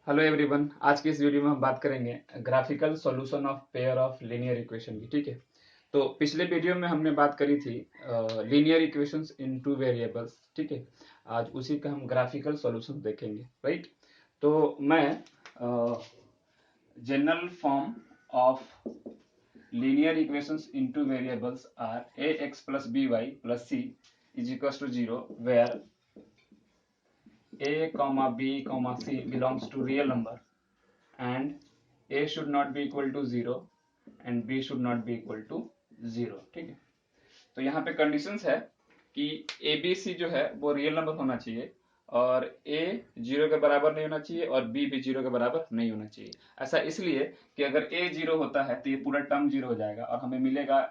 Hello everyone. आज की इस वीडियो में हम बात करेंगे graphical solution of pair of linear equation की। ठीक है, तो पिछले वीडियो में हमने बात करी थी linear equations in two variables. ठीक है, आज उसी का हम ग्राफिकल सॉल्यूशन देखेंगे। राइट, तो मैं general form of linear equations in two variables are a x plus b y plus C is equals to zero where a comma b comma c belongs to real number and a should not be equal to 0 and b should not be equal to 0। ठीक है, तो यहाँ पे conditions है कि A B C जो है वो रियल नंबर होना चाहिए और ए जीरो के बराबर नहीं होना चाहिए और बी भी जीरो के बराबर नहीं होना चाहिए। ऐसा इसलिए कि अगर ए जीरो होता है तो ये पूरा टर्म जीरो हो जाएगा और हमें मिलेगा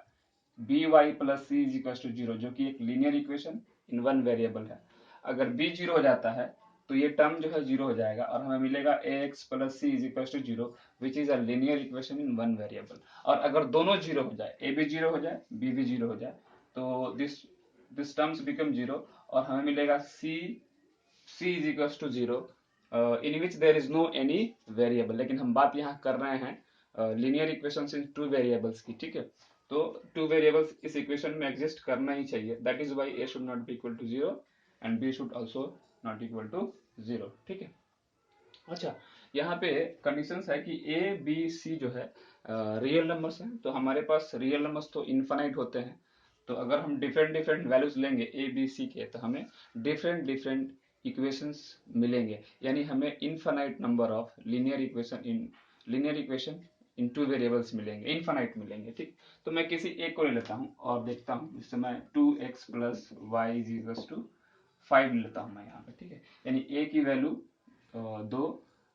b y plus C is equal to zero, जो कि एक linear equation in one variable है। अगर बी जीरो हो जाता है तो ये टर्म जो है जीरो हो जाएगा और हमें मिलेगा A x plus C is equal to zero which is a linear equation in one variable. और अगर दोनों जीरो हो जाए, ए भी जीरो हो जाए बी भी जीरो हो जाए, तो दिस टर्म्स बिकम जीरो और हमें मिलेगा C is equal to zero in which there is no any variable. लेकिन हम बात यहाँ कर रहे हैं linear equation in two variables की। ठीक है, तो टू वेरिएबल्स इस इक्वेशन में एग्जिस्ट करना ही चाहिए। That is why A should not be equal to zero and B should also not equal to zero. ठीक है, अच्छा, यहाँ पे कंडीशंस है कि ए बी सी जो है रियल नंबर्स हैं, तो हमारे पास रियल नंबर्स तो इनफाइनाइट होते हैं। तो अगर हम डिफरेंट डिफरेंट वैल्यूज लेंगे ए बी सी के तो हमें डिफरेंट डिफरेंट इक्वेशंस मिलेंगे, यानी हमें infinite number of linear equation in two variables मिलेंगे, इनफाइनाइट मिलेंगे। ठीक, तो मैं किसी एक को ले लेता हूँ और देखता हूँ, जिससे मैं 2x plus y is equals to 5 लेता हूँ मैं यहाँ पे। ठीक है, यानी ए की वैल्यू 2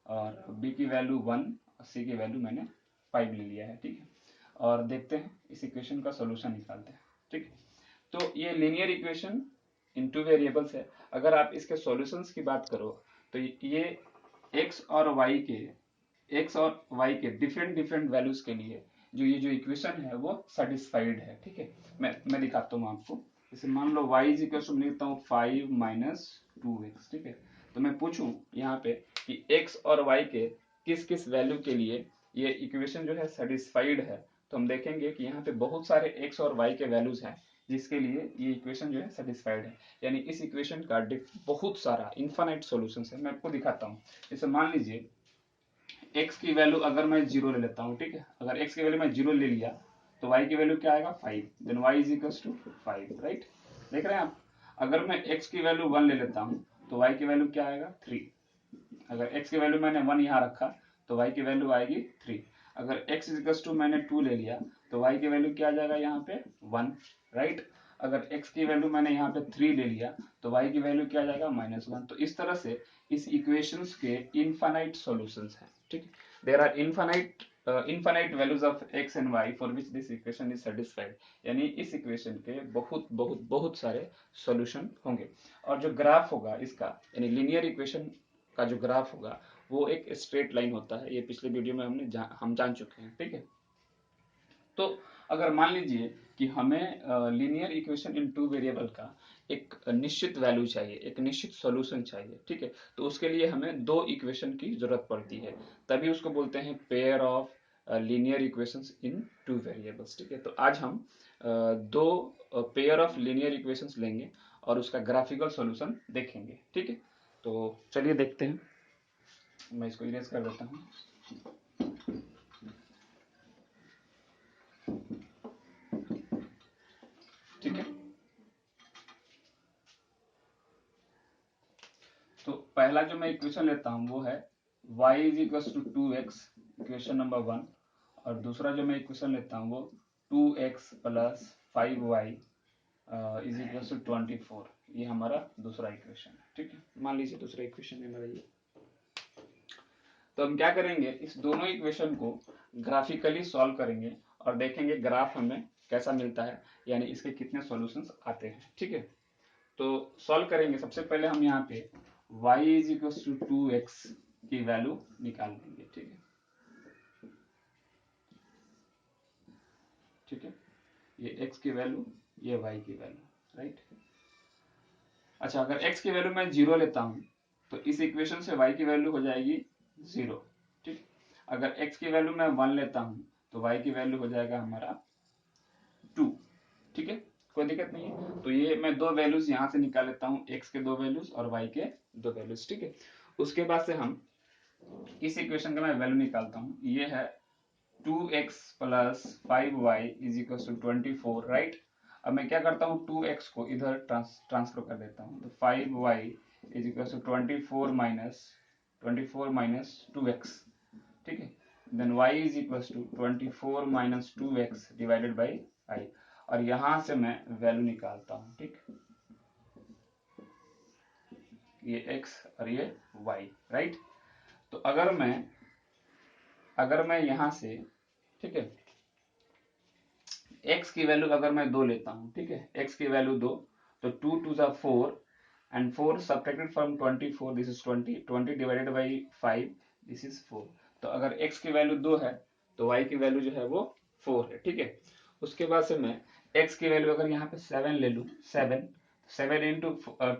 और बी की वैल्यू 1 और सी की वैल्यू मैंने 5 ले लिया है। ठीक है, और देखते हैं इस इक्वेशन का सोल्यूशन निकालते हैं। ठीक है, तो ये linear equation in two variables है। अगर आप इसके सॉल्यूशंस की बात करो तो ये एक्स और वाई के डिफरेंट डिफरेंट वैल्यूज के लिए जो इक्वेशन है वो सेटिस्फाइड है। ठीक है, मैं दिखाता हूँ आपको। जैसे मान लो y इज इक्वल टू लिखता हूँ 5 माइनस 2x। ठीक है, तो मैं पूछूं यहाँ पे कि x और y के किस किस वैल्यू के लिए ये इक्वेशन जो है सेटिस्फाइड है, तो हम देखेंगे कि यहाँ पे बहुत सारे x और y के वैल्यूज हैं जिसके लिए ये इक्वेशन जो है सेटिस्फाइड है। यानी इस इक्वेशन का बहुत सारा इन्फानाइट सॉल्यूशन है। मैं आपको दिखाता हूँ। जैसे मान लीजिए x की वैल्यू अगर मैं जीरो ले लेता हूँ। ठीक है, अगर x की वैल्यू मैं जीरो ले लिया तो y की वैल्यू क्या आएगा 5, then y is equal to 5। Right, देख रहे हैं आप। अगर मैं x की वैल्यू 1 ले लेता हूँ तो y की वैल्यू क्या आएगा 3। अगर x की वैल्यू मैंने 1 यहाँ रखा तो y की वैल्यू आएगी 3। अगर x इज इक्वल टू मैंने 2 ले लिया तो y की वैल्यू क्या आ जाएगा यहाँ पे 1। राइट, अगर x की वैल्यू मैंने यहाँ पे 3 ले लिया तो y की वैल्यू क्या आ जाएगा -1। तो इस तरह से इस इक्वेशंस के इनफाइनाइट सॉल्यूशंस हैं। ठीक, there are infinite values of x and y for which this equation is satisfied. यानी इस इक्वेशन के बहुत बहुत बहुत सारे सॉल्यूशन होंगे। और जो ग्राफ होगा इसका, यानी लीनियर इक्वेशन का जो ग्राफ होगा वो एक स्ट्रेट लाइन होता है। ये पिछले वीडियो में हम जान चुके हैं। ठीक है, तो अगर मान लीजिए कि हमें linear equation in two variable का एक निश्चित वैल्यू चाहिए, एक निश्चित सॉल्यूशन चाहिए। ठीक है, तो उसके लिए हमें दो इक्वेशन की जरूरत पड़ती है, तभी उसको बोलते हैं pair of linear equations in two variables. ठीक है, तो आज हम दो पेयर ऑफ लीनियर इक्वेशंस लेंगे और उसका ग्राफिकल सॉल्यूशन देखेंगे। ठीक है, तो चलिए देखते हैं। मैं इसको इरेज कर देता हूँ। ठीक है, तो पहला जो मैं इक्वेशन लेता हूँ वो है y is equal to 2x, equation number 1। और दूसरा जो मैं इक्वेशन लेता हूँ वो 2x plus 5y is equal to 24। ये हमारा दूसरा इक्वेशन है। ठीक है, मान लीजिए दूसरा इक्वेशन है हमारा ये। तो हम क्या करेंगे, इस दोनों इक्वेशन को ग्राफिकली सॉल्व करेंगे और देखेंगे ग्राफ हमें कैसा मिलता है, यानी इसके कितने सॉल्यूशंस आते हैं। ठीक है, तो सॉल्व करेंगे। सबसे पहले हम यहाँ पे y is equal to 2x की वैल्यू निकाल लेंगे। ठीक है, ठीक है, ये x की वैल्यू, ये y की वैल्यू। राइट, अच्छा, अगर x की वैल्यू मैं जीरो लेता हूँ तो इस इक्वेशन से y की वैल्यू हो जाएगी 0। ठीक, अगर x की वैल्यू मैं 1 लेता हूं तो y की वैल्यू हो जाएगा हमारा 2। ठीक है, कोई दिक्कत नहीं है। तो ये मैं दो वैल्यूज यहां से निकाल लेता हूं, x के दो वैल्यूज और y के दो वैल्यूज। ठीक है, उसके बाद से हम इस इक्वेशन का मैं वैल्यू निकालता हूं। ये है 2x plus 5y is equal to 24, right. अब मैं क्या करता हूँ, 2x को इधर ट्रांसफर कर देता हूँ, तो 5y is equal to 24 minus 2x। ठीक है, then y is equal to 24 minus 2x divided by i, और यहां से मैं वैल्यू निकालता हूँ। ठीक, ये x और ये y, राइट। तो अगर मैं यहां से, ठीक है, x की वैल्यू अगर मैं 2 लेता हूं, ठीक है, x की वैल्यू 2, तो 2 टू ज़ा 4 and 4 subtracted from 24, this is 20 divided by 5, this is 4। तो अगर x की वैल्यू 2 है तो y की वैल्यू जो है वो 4 है। ठीक है, उसके बाद से मैं x की वैल्यू अगर यहाँ पे 7 ले लूँ, 7 into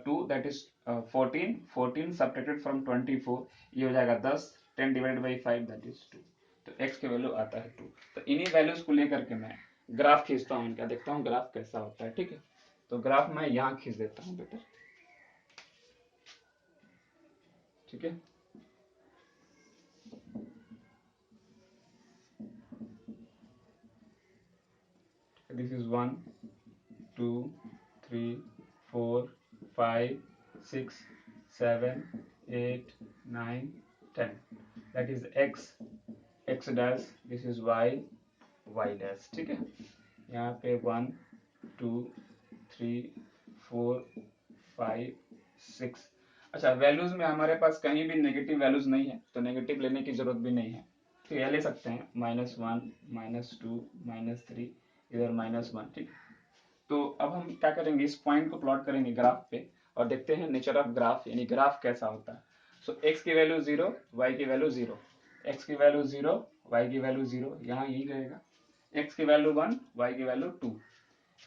2 that is 14 subtracted from 24, ये हो जाएगा 10, 10 डिवाइडेड बाई 5 दैट इज 2। तो x की वैल्यू आता है 2। तो इन्हीं वैल्यूज को लेकर के मैं ग्राफ खींचता हूँ इनका, देखता हूँ ग्राफ कैसा होता है। ठीक है, तो ग्राफ मैं यहाँ खींच देता हूँ बेटा। ठीक है, this is 1 2 3 4 5 6 7 8 9 10, that is x dash, this is y dash. ठीक है, यहाँ पे 1 2 3 4 5 6। अच्छा, वैल्यूज में हमारे पास कहीं भी नेगेटिव वैल्यूज नहीं है, तो नेगेटिव लेने की जरूरत भी नहीं है, तो यह ले सकते हैं -1 -2 -3, इधर -1। ठीक है, तो अब हम क्या करेंगे, इस पॉइंट को प्लॉट करेंगे ग्राफ पे और देखते हैं नेचर ऑफ ग्राफ, यानी ग्राफ कैसा होता है। सो x की वैल्यू 0, y की वैल्यू 0, x की वैल्यू 0, y की वैल्यू 0, यहाँ यही रहेगा। x की वैल्यू 1, y की वैल्यू 2,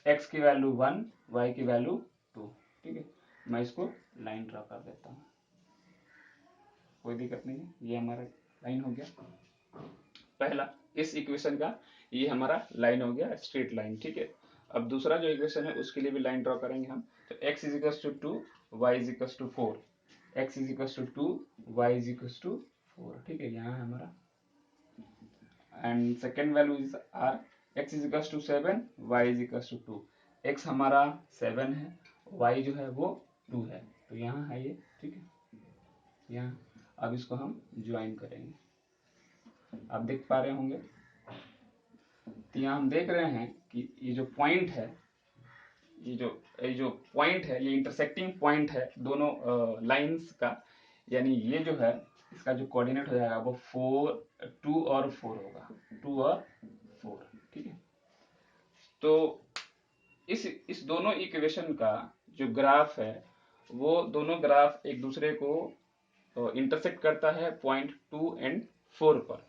x की वैल्यू 1, y की वैल्यू 2। ठीक है, मैं इसको लाइन ड्रॉ कर देता हूँ, कोई दिक्कत नहीं है। ये हमारा लाइन हो गया पहला, इस इक्वेशन का ये हमारा लाइन हो गया, स्ट्रेट लाइन। ठीक है, अब दूसरा जो इक्वेशन है उसके लिए भी लाइन ड्रॉ करेंगे हम। तो x is equal to 2, y is equal to 4, x is equal to 2, y is equal to 4। ठीक है, यहाँ है हमारा, and second value is r, x is equal to 7, y is equal to 2। x हमारा 7 है, y जो है वो 2 है, तो यहाँ है ये। ठीक है, यहाँ अब इसको हम ज्वाइन करेंगे, आप देख पा रहे होंगे। तो यहाँ हम देख रहे हैं कि ये जो पॉइंट है, ये जो पॉइंट है, ये इंटरसेक्टिंग पॉइंट है दोनों लाइंस का, यानी ये जो है इसका जो कोऑर्डिनेट हो जाएगा वो 2 और 4 होगा, 2 और 4। ठीक है, तो इस दोनों इक्वेशन का जो ग्राफ है वो दोनों ग्राफ एक दूसरे को इंटरसेक्ट करता है पॉइंट 2 एंड 4 पर।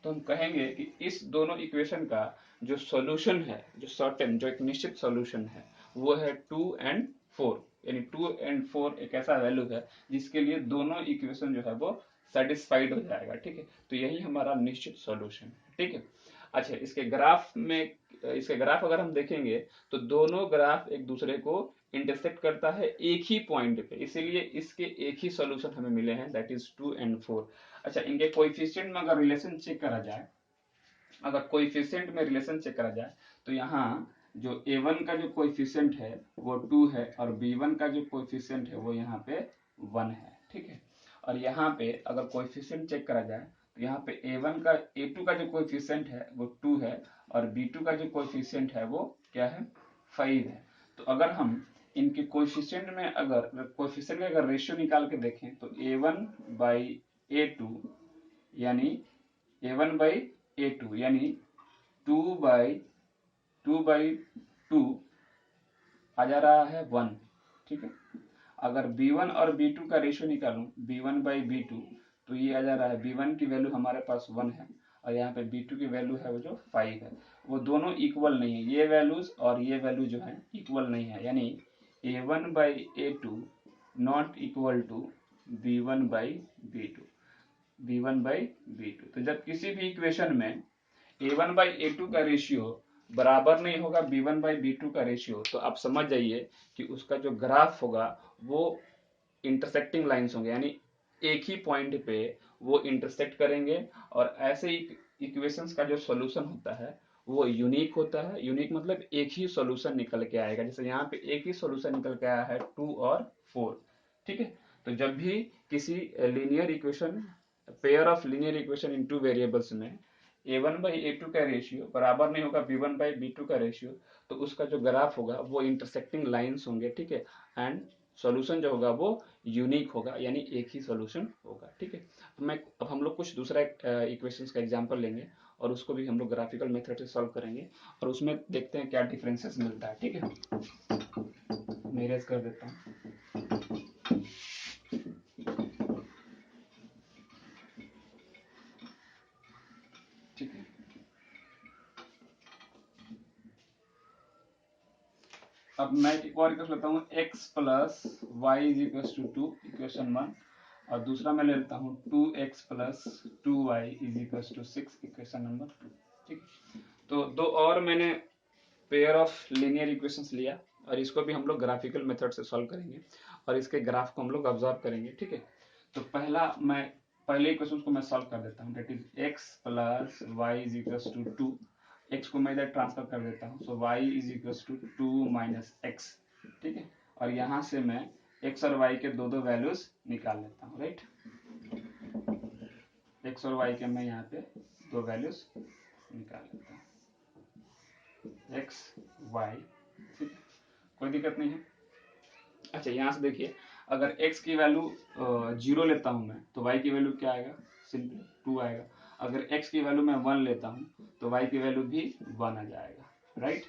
तो हम कहेंगे कि इस दोनों इक्वेशन का जो सॉल्यूशन है, जो सर्टेन, जो एक निश्चित सॉल्यूशन है, वो है 2 एंड 4, यानी 2 एंड 4 एक ऐसा वैल्यू है जिसके लिए दोनों इक्वेशन जो है वो सेटिस्फाइड हो जाएगा। ठीक है, तो यही हमारा निश्चित सॉल्यूशन है। ठीक है, अच्छा, इसके ग्राफ अगर हम देखेंगे तो दोनों ग्राफ एक दूसरे को इंटरसेक्ट करता है एक ही पॉइंट पे, इसीलिए इसके एक ही सॉल्यूशन हमें मिले हैं, दैट इज 2 एंड 4। अच्छा, इनके कोएफिशिएंट में अगर रिलेशन चेक करा जाए, अगर कोएफिशिएंट में रिलेशन चेक करा जाए, तो यहाँ जो a1 का जो कोएफिशिएंट है वो 2 है और b1 का जो कोएफिशिएंट है वो यहाँ पे 1 है। ठीक है, और यहाँ पे अगर कोएफिशिएंट चेक करा जाए तो यहाँ पे a2 का जो कोएफिशिएंट है वो 2 है और b2 का जो कोएफिशिएंट है वो क्या है, 5 है। तो अगर हम इनके कोएफिशिएंट में अगर कोएफिशिएंट का अगर रेशियो निकाल के देखें तो a1 बाई a2 यानी a1/a2 यानी 2/2 आ जा रहा है 1। ठीक है, अगर b1 और b2 का रेशियो निकालूं, b1/b2, तो ये आ जा रहा है, b1 की वैल्यू हमारे पास 1 है और यहाँ पे b2 की वैल्यू है वो जो 5 है, वो दोनों इक्वल नहीं है, ये वैल्यूज और ये वैल्यू जो है इक्वल नहीं है, यानी a1/a2 not equal to b1/b2। b1/b2। तो जब किसी भी इक्वेशन में a1/a2 का रेशियो बराबर नहीं होगा b1/b2 का रेशियो, तो आप समझ जाइए कि उसका जो ग्राफ होगा वो इंटरसेक्टिंग लाइंस होंगे, यानी एक ही पॉइंट पे वो इंटरसेक्ट करेंगे। और ऐसे इक्वेशंस का जो सॉल्यूशन होता है वो यूनिक होता है। यूनिक मतलब एक ही सॉल्यूशन निकल के आएगा। जैसे यहाँ पे एक ही सॉल्यूशन निकल के आया है 2 और 4, ठीक है। तो जब भी किसी linear equation, pair of linear equation in two variables में a1/a2 का रेशियो बराबर नहीं होगा b1/b2 का रेशियो, तो उसका जो ग्राफ होगा वो इंटरसेक्टिंग लाइंस होंगे, ठीक है। एंड सॉल्यूशन जो होगा वो यूनिक होगा, यानी एक ही सॉल्यूशन होगा, ठीक है। अब हम लोग कुछ दूसरा इक्वेशंस का एग्जांपल लेंगे और उसको भी हम लोग ग्राफिकल मेथड से सॉल्व करेंगे और उसमें देखते हैं क्या डिफरेंसेस मिलता है, ठीक है। मैं इरेज कर देता हूँ। ठीक है, अब मैं एक और इक्वेशन लेता हूँ x plus y is equal to 2, equation 1। और दूसरा मैं ले लेता हूँ 2x plus 2y is equal to 6, equation number 2, ठीक है। तो दो और मैंने पेयर ऑफ लीनियर इक्वेशंस लिया और इसको भी हम लोग ग्राफिकल मेथड से सॉल्व करेंगे और इसके ग्राफ को हम लोग ऑब्जर्व करेंगे, ठीक है। तो पहले इक्वेशन को मैं सॉल्व कर देता हूँ, that is x plus y is equal to 2। x को मैं इधर ट्रांसफर कर देता हूँ, so y is equal to 2 minus x, ठीक है। और यहाँ से मैं x और y के दो दो वैल्यूज निकाल लेता हूँ, राइट। x और y के मैं यहाँ पे दो वैल्यूज निकाल लेता हूँ, x y, ठीक है, कोई दिक्कत नहीं है। अच्छा, यहाँ से देखिए, अगर x की वैल्यू 0 लेता हूँ मैं, तो y की वैल्यू क्या आएगा, सिंपली 2 आएगा। अगर x की वैल्यू मैं 1 लेता हूँ तो y की वैल्यू भी 1 आ जाएगा, राइट।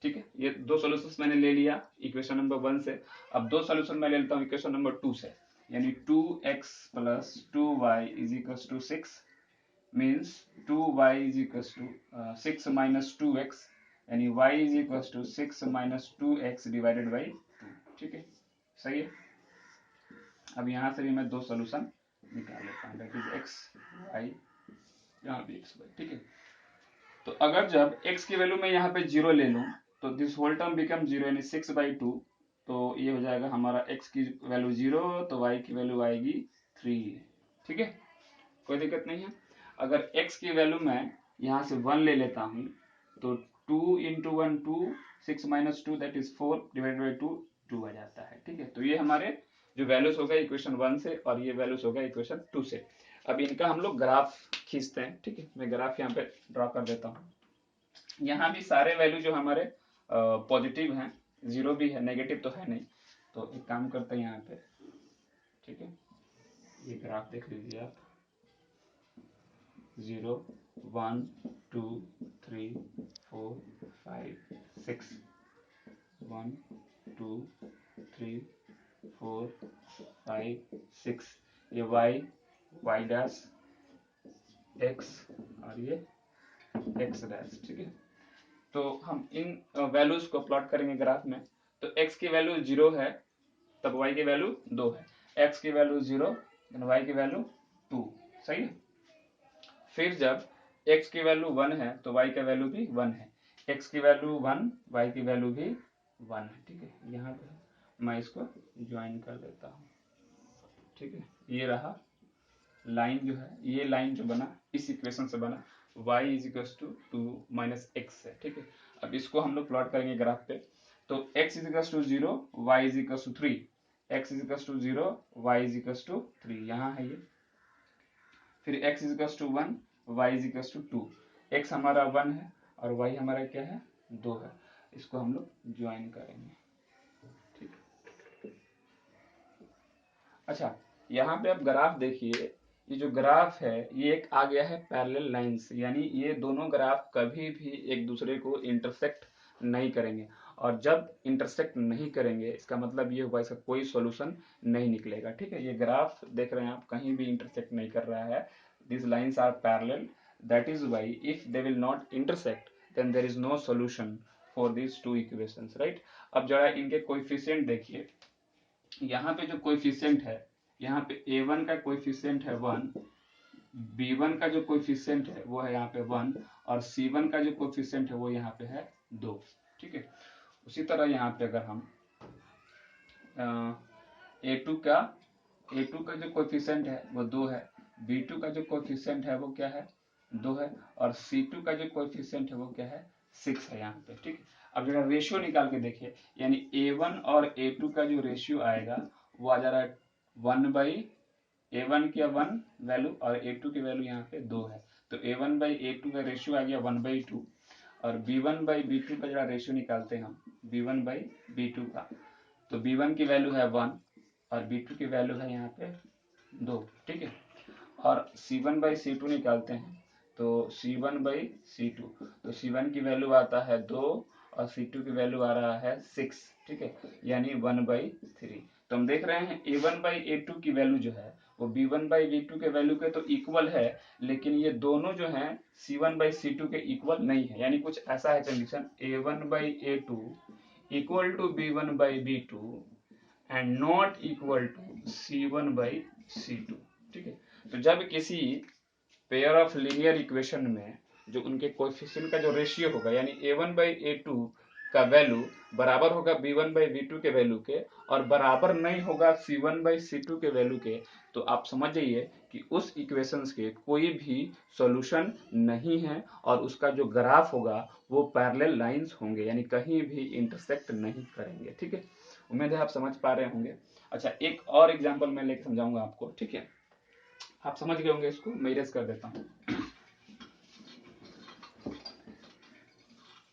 ठीक है, ये दो सॉल्यूशंस मैंने ले लिया इक्वेशन नंबर 1 से। अब दो सॉल्यूशन मैं ले लेता हूँ इक्वेशन नंबर 2 से, यानी 2x plus 2y is equal to 6 means 2y is equal to 6 minus 2x, यानी y is equal to 6 minus 2x divided by 2, ठीक है, सही है। अब यहाँ से भी मैं दो सॉल्यूशन निकाल लेता हूँ, दैट इज एक्स वाई, यहाँ भी एक्स वाई, ठीक है। तो अगर जब x की वैल्यू मैं यहाँ पे 0 ले लूँ तो दिस होल टर्म बिकम 0, यानी 6/2। तो ये हो जाएगा हमारा x की वैल्यू 0, तो y की वैल्यू आएगी 3, ठीक है, कोई दिक्कत नहीं है। अगर x की वैल्यू मैं यहाँ से 1 ले लेता हूँ तो 2 into 1 2, 6 minus 2 that is 4 divide by 2 2 आ जाता है, ठीक है। तो ये हमारे जो वैल्यूज हो गए इक्वेशन 1 से और ये वैल्यूज हो गए इक्वेशन 2 से। अब इनका हम लोग ग्राफ खींचते हैं, ठीक है। मैं ग्राफ यहाँ पे ड्रॉ कर देता हूँ। यहाँ भी सारे वैल्यू जो हमारे पॉजिटिव हैं, जीरो भी है, नेगेटिव तो है नहीं। तो एक काम करते हैं यहाँ पे, ठीक है, ये ग्राफ देख लीजिए आप, 0 1 2 3 4 5 6, 1 2 3 4 5 6, ये y डैश x और ये x डैश, ठीक है। तो हम इन वैल्यूज को प्लॉट करेंगे ग्राफ में। तो x की वैल्यू 0 है तब y की वैल्यू 2 है, x की वैल्यू 0 y की वैल्यू 2, सही है। फिर जब x की वैल्यू 1 है तो y का वैल्यू भी 1 है, x की वैल्यू 1 y की वैल्यू भी 1 है, ठीक है। यहाँ पे मैं इसको ज्वाइन कर देता हूँ, ठीक है। ये रहा लाइन जो है, ये लाइन जो बना इस इक्वेशन से बना, y is equal to 2 minus x है, ठीक है। अब इसको हम लोग प्लॉट करेंगे ग्राफ पे। तो x is equal to 0, y is equal to 3, x is equal to 0, y is equal to 3, यहाँ है ये। फिर x is equal to 1, y is equal to 2, x हमारा 1 है और y हमारा क्या है, 2 है। इसको हम लोग ज्वाइन करेंगे, ठीक है। अच्छा, यहाँ पे आप ग्राफ देखिए, ये जो ग्राफ है ये एक आ गया है पैरेलल लाइंस, यानी ये दोनों ग्राफ कभी भी एक दूसरे को इंटरसेक्ट नहीं करेंगे। और जब इंटरसेक्ट नहीं करेंगे इसका मतलब ये हुआ इसका कोई सॉल्यूशन नहीं निकलेगा, ठीक है। ये ग्राफ देख रहे हैं आप, कहीं भी इंटरसेक्ट नहीं कर रहा है, this lines are parallel, that is why if they will not intersect then there is no solution for this two equations, right. अब जरा इनके कोएफिशिएंट देखिए, यहाँ पे जो कोएफिशिएंट है, यहाँ पे a1 का कोएफिशिएंट है 1, B1 का जो कोएफिशिएंट है वो है यहाँ पे 1 और C1 का जो कोएफिशिएंट है वो यहाँ पे है 2। ठीक है, उसी तरह यहाँ पे अगर हम A2 का जो कोएफिशिएंट है वो 2 है, B2 का जो कोएफिशिएंट है वो क्या है 2 है और C2 का जो कोएफिशिएंट है वो क्या है 6 है यहाँ पे। ठीक है, अब जरा रेशियो निकाल के देखिए, यानी A1 और A2 का जो रेशियो आएगा वो आ जा रहा है 1 A1 की 1 वैल्यू और A2 की वैल्यू यहाँ पे 2 है, तो A1/A2 का रेशियो आ गया 1/2 और B1/B2 का जरा रेशियो निकालते हैं हम B1/B2 का, तो B1 की वैल्यू है 1 और B2 की वैल्यू है यहाँ पे 2। ठीक है, और C1/C2 निकालते हैं, तो C1/C2, तो C1 की वैल्यू आता है 2 और C2 की वैल्यू आ रहा है 6। ठीक है, यानी 1/3। तो हम देख रहे हैं A1/A2 की वैल्यू जो है वो B1/B2 के वैल्यू के तो इक्वल है, लेकिन ये दोनों जो हैं C1/C2 के इक्वल नहीं है, यानी कुछ ऐसा है condition A1/A2 equal to B1/B2 and not equal to C1/C2। ठीक है, तो जब किसी पेयर ऑफ लीनियर इक्वेशन में जो उनके कोएफिशिएंट का जो रेशियो होगा, यानी A1/A2 का वैल्यू बराबर होगा B1/B2 के वैल्यू के और बराबर नहीं होगा C1/C2 के वैल्यू के, तो आप समझ जाइए कि उस इक्वेशंस के कोई भी सॉल्यूशन नहीं है और उसका जो ग्राफ होगा वो पैरेलल लाइंस होंगे, यानी कहीं भी इंटरसेक्ट नहीं करेंगे। ठीक है, उम्मीद है आप समझ पा रहे होंगे। अच्छा, एक और एग्जांपल मैं लेकर समझाऊंगा आपको। ठीक है, आप समझ गए होंगे, इसको मैं इरेज कर देता हूँ।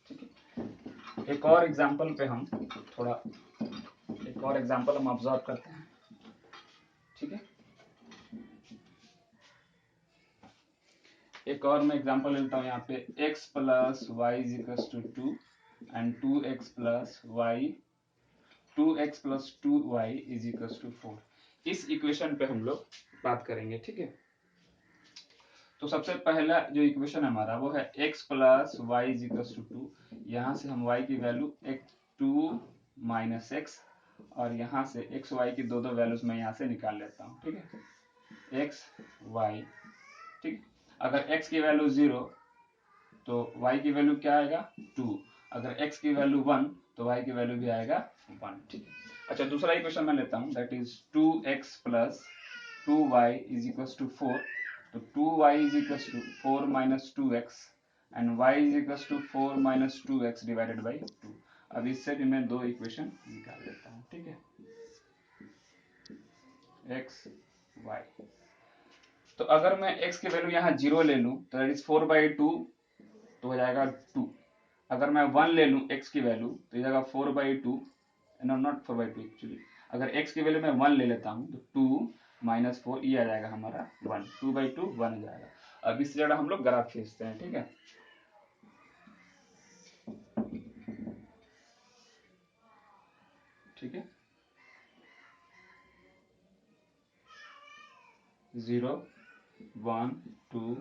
ठीक है, एक और एग्जांपल पे हम थोड़ा एक और एग्जांपल हम ऑब्जर्व करते हैं। ठीक है, एक और मैं एग्जांपल लेता हूँ यहाँ पे x plus y is equal to 2 and 2x plus y 2x plus 2y is equal to 4। इस इक्वेशन पे हम लोग बात करेंगे। ठीक है, तो सबसे पहला जो इक्वेशन हमारा वो है x plus y is equal to 2। यहाँ से हम y की वैल्यू 2 माइनस एक्स और यहाँ से एक्स वाई की दो वैल्यूज मैं यहाँ से निकाल लेता हूँ। ठीक है, एक्स वाई। ठीक, अगर x की वैल्यू 0 तो y की वैल्यू क्या आएगा 2, अगर x की वैल्यू 1 तो y की वैल्यू भी आएगा 1। ठीक है, अच्छा दूसरा इक्वेशन मैं लेता हूँ, that is 2x plus 2y is equal to 4। तो 2y is equal to 4 minus 2x and y is equal to 4 minus 2x divided by 2। अब इससे भी मैं दो इक्वेशन निकाल लेता हूँ। ठीक है, x y, तो अगर मैं x की वैल्यू यहाँ 0 ले लूँ तो दैट इज 4/2 तो हो जाएगा 2। अगर मैं 1 ले लूँ x की वैल्यू तो जाएगा 4/2, नो नॉट 4/2 एक्चुअली, अगर x की वैल्यू मैं 1 ले लेता हूँ तो 2 माइनस 4 ये आ जाएगा हमारा 1, 2/2 1 हो जाएगा। अब इस जगह हम लोग ग्राफ खींचते हैं। ठीक है, ठीक है, 0 1 2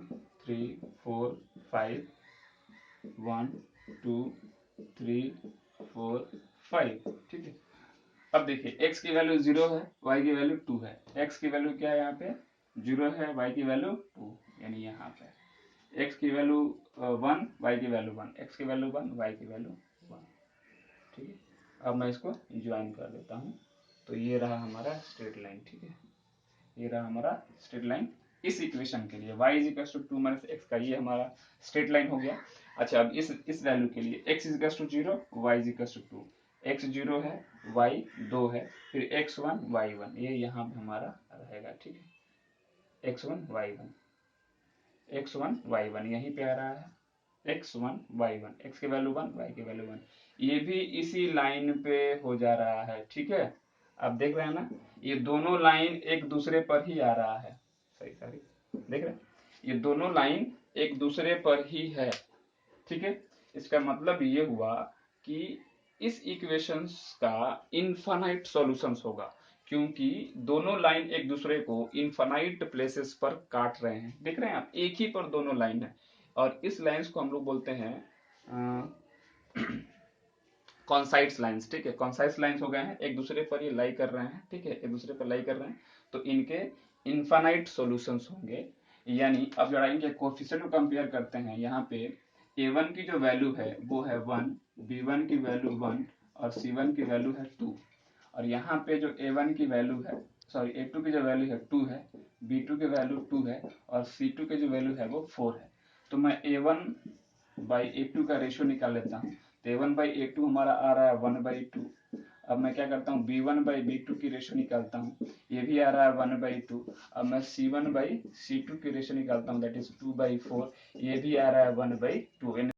3 4 5 1 2 3 4 5। ठीक है, अब देखिए x की वैल्यू 0 है, y की वैल्यू 2 है। x की वैल्यू क्या है यहाँ पे 0 है, y की वैल्यू 2, यानी यहाँ पे x की वैल्यू 1, y की वैल्यू 1, x की वैल्यू 1, y की वैल्यू 1। ठीक है, अब मैं इसको ज्वाइन कर देता हूँ, तो ये रहा हमारा स्ट्रेट लाइन। ठीक है, ये रहा हमारा स्ट्रेट लाइन इस इक्वेशन के लिए y is equal to 2 minus x का, ये हमारा स्ट्रेट लाइन हो गया। अच्छा, अब इस वैल्यू के लिए x is equal to 0, y is equal to 2, x 0 है, y 2 है, फिर x1 y1 ये यहाँ पे हमारा रहेगा। ठीक है, x1 y1 x1 y1 यहीं पे आ रहा है x1 y1, x की वैल्यू 1, y की वैल्यू 1, ये भी इसी लाइन पे हो जा रहा है। ठीक है, आप देख रहे हैं ना, ये दोनों लाइन एक दूसरे पर ही आ रहा है। सही सॉरी, देख रहे हैं, ये दोनों लाइन एक दूसरे पर ही है। ठीक है, इसका मतलब ये हुआ कि इस इक्वेशंस का इनफाइनाइट सॉल्यूशंस होगा, क्योंकि दोनों लाइन एक दूसरे को इनफाइनाइट प्लेसेस पर काट रहे हैं। देख रहे हैं आप, एक ही पर दोनों लाइन है और इस लाइंस को हम लोग बोलते हैं कॉन्साइड्स लाइंस। ठीक है, कॉन्साइड्स लाइंस हो गए हैं, एक दूसरे पर ये लाई कर रहे हैं। ठीक है, एक दूसरे पर लाई कर रहे हैं, तो इनके इनफाइनाइट सॉल्यूशंस होंगे। यानी अब जरा इनके कोफिशिएंट को कंपेयर करते हैं। यहाँ पे a1 की जो वैल्यू है वो है 1, b1 की वैल्यू 1 और c1 की वैल्यू है 2। और यहाँ पे जो a1 की वैल्यू है, सॉरी a2 की जो वैल्यू है 2 है, b2 की वैल्यू 2 है और c2 की जो वैल्यू है वो 4 है। तो मैं a1/a2 का रेशियो निकाल लेता हूँ। तो a1/a2 हमारा आ रहा है 1/2। अब मैं क्या करता हूँ, b1/b2 की रेशियो निकालता हूँ, ये भी आ रहा है 1/2। अब मैं c1/c2 की रेशियो निकालता हूँ, दैट इज 2/4, ये भी आ रहा है 1/2।